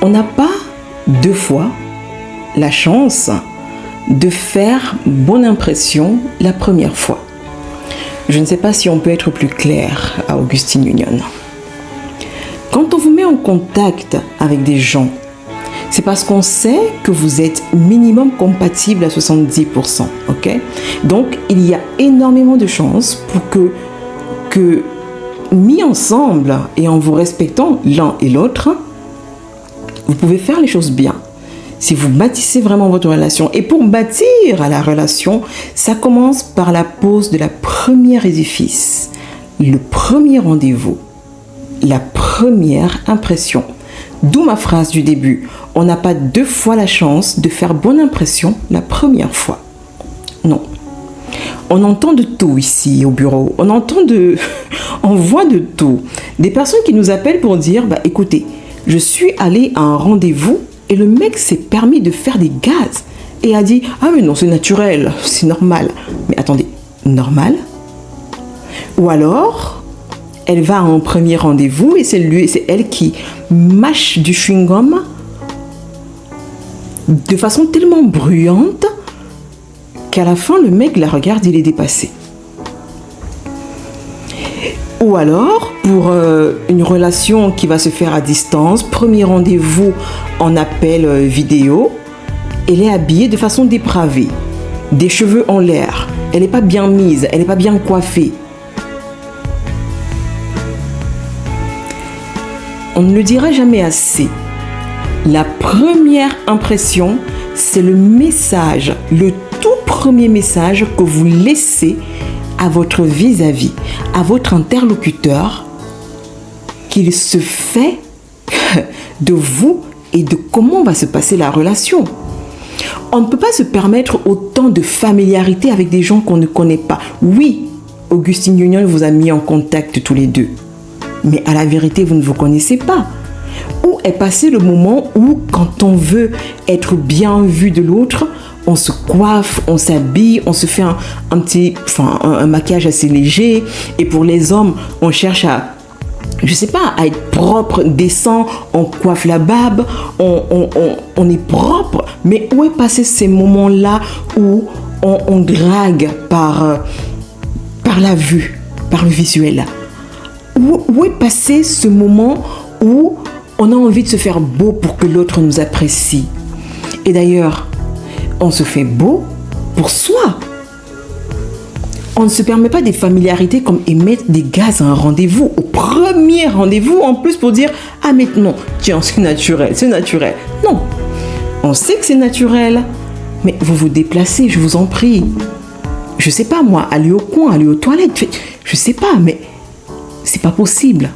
On n'a pas deux fois la chance de faire bonne impression la première fois. Je ne sais pas si on peut être plus clair à Augustine Union. Quand on vous met en contact avec des gens, c'est parce qu'on sait que vous êtes minimum compatible à 70%, ok? Donc, il y a énormément de chances pour que mis ensemble et en vous respectant l'un et l'autre, vous pouvez faire les choses bien. Si vous bâtissez vraiment votre relation. Et pour bâtir la relation, ça commence par la pose de la première édifice, le premier rendez-vous, la première impression. D'où ma phrase du début. On n'a pas deux fois la chance de faire bonne impression la première fois. Non. On entend de tout ici au bureau. On voit de tout. Des personnes qui nous appellent pour dire, écoutez, je suis allée à un rendez-vous et le mec s'est permis de faire des gaz et a dit, ah mais non, c'est naturel, c'est normal. Mais attendez, normal? Ou alors, elle va à un premier rendez-vous et c'est elle qui mâche du chewing-gum de façon tellement bruyante qu'à la fin, le mec la regarde, il est dépassé. Ou alors, pour une relation qui va se faire à distance, premier rendez-vous en appel vidéo, elle est habillée de façon dépravée, des cheveux en l'air, elle n'est pas bien mise, elle n'est pas bien coiffée. On ne le dira jamais assez. La première impression, c'est le message, le tout premier message que vous laissez à votre vis-à-vis, à votre interlocuteur, qu'il se fait de vous et de comment va se passer la relation. On ne peut pas se permettre autant de familiarité avec des gens qu'on ne connaît pas. Oui, Augustine Union vous a mis en contact tous les deux. Mais à la vérité, vous ne vous connaissez pas. Où est passé le moment où, quand on veut être bien vu de l'autre, on se coiffe, on s'habille, on se fait un maquillage assez léger. Et pour les hommes, on cherche à être propre, décent, on coiffe la barbe, on est propre. Mais où est passé ces moments-là où on drague par la vue, par le visuel? Où est passé ce moment où on a envie de se faire beau pour que l'autre nous apprécie? Et d'ailleurs, on se fait beau pour soi. On ne se permet pas des familiarités comme émettre des gaz à un rendez-vous, au premier rendez-vous en plus pour dire « Ah mais non, tiens, c'est naturel. » Non, on sait que c'est naturel, mais vous vous déplacez, je vous en prie. Je sais pas moi, aller au coin, aller aux toilettes, je sais pas, mais c'est pas possible.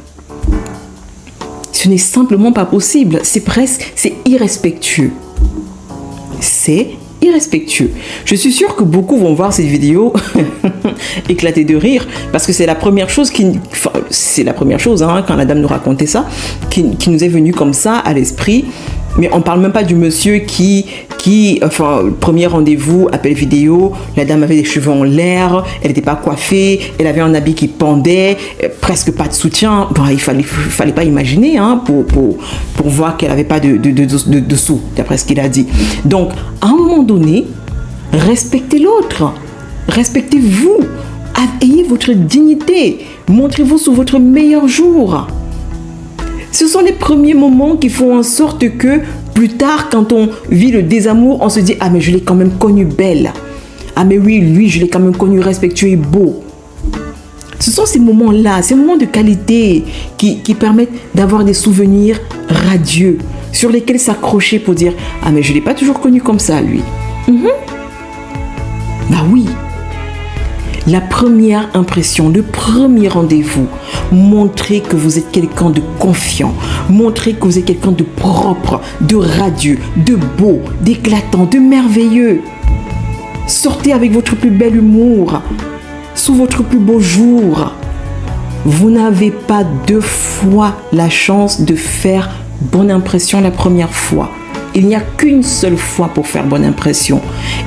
Ce n'est simplement pas possible. C'est irrespectueux. C'est irrespectueux. Je suis sûre que beaucoup vont voir cette vidéo éclater de rire parce que c'est la première chose quand la dame nous racontait ça, qui nous est venue comme ça à l'esprit. Mais on parle même pas du monsieur qui premier rendez-vous, appel vidéo, la dame avait des cheveux en l'air, elle n'était pas coiffée, elle avait un habit qui pendait, presque pas de soutien. Bon, il fallait pas imaginer pour voir qu'elle avait pas de dessous, d'après ce qu'il a dit. Donc, à un moment donné, respectez l'autre, respectez-vous, ayez votre dignité, montrez-vous sous votre meilleur jour. Ce sont les premiers moments qui font en sorte que plus tard, quand on vit le désamour, on se dit « Ah, mais je l'ai quand même connu belle. Ah, mais oui, lui, je l'ai quand même connu respectueux et beau. » Ce sont ces moments-là, ces moments de qualité qui permettent d'avoir des souvenirs radieux sur lesquels s'accrocher pour dire « Ah, mais je ne l'ai pas toujours connu comme ça, lui. » Bah oui. La première impression, le premier rendez-vous, montrez que vous êtes quelqu'un de confiant, montrez que vous êtes quelqu'un de propre, de radieux, de beau, d'éclatant, de merveilleux. Sortez avec votre plus bel humour, sous votre plus beau jour. Vous n'avez pas deux fois la chance de faire bonne impression la première fois. Il n'y a qu'une seule fois pour faire bonne impression.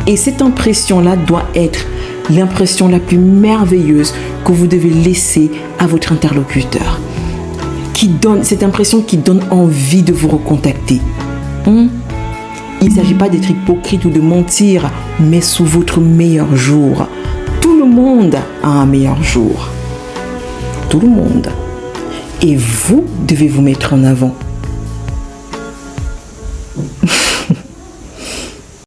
Et cette impression-là doit être l'impression la plus merveilleuse que vous devez laisser à votre interlocuteur. cette impression qui donne envie de vous recontacter. Il ne s'agit pas d'être hypocrite ou de mentir, mais sous votre meilleur jour. Tout le monde a un meilleur jour. Tout le monde. Et vous devez vous mettre en avant.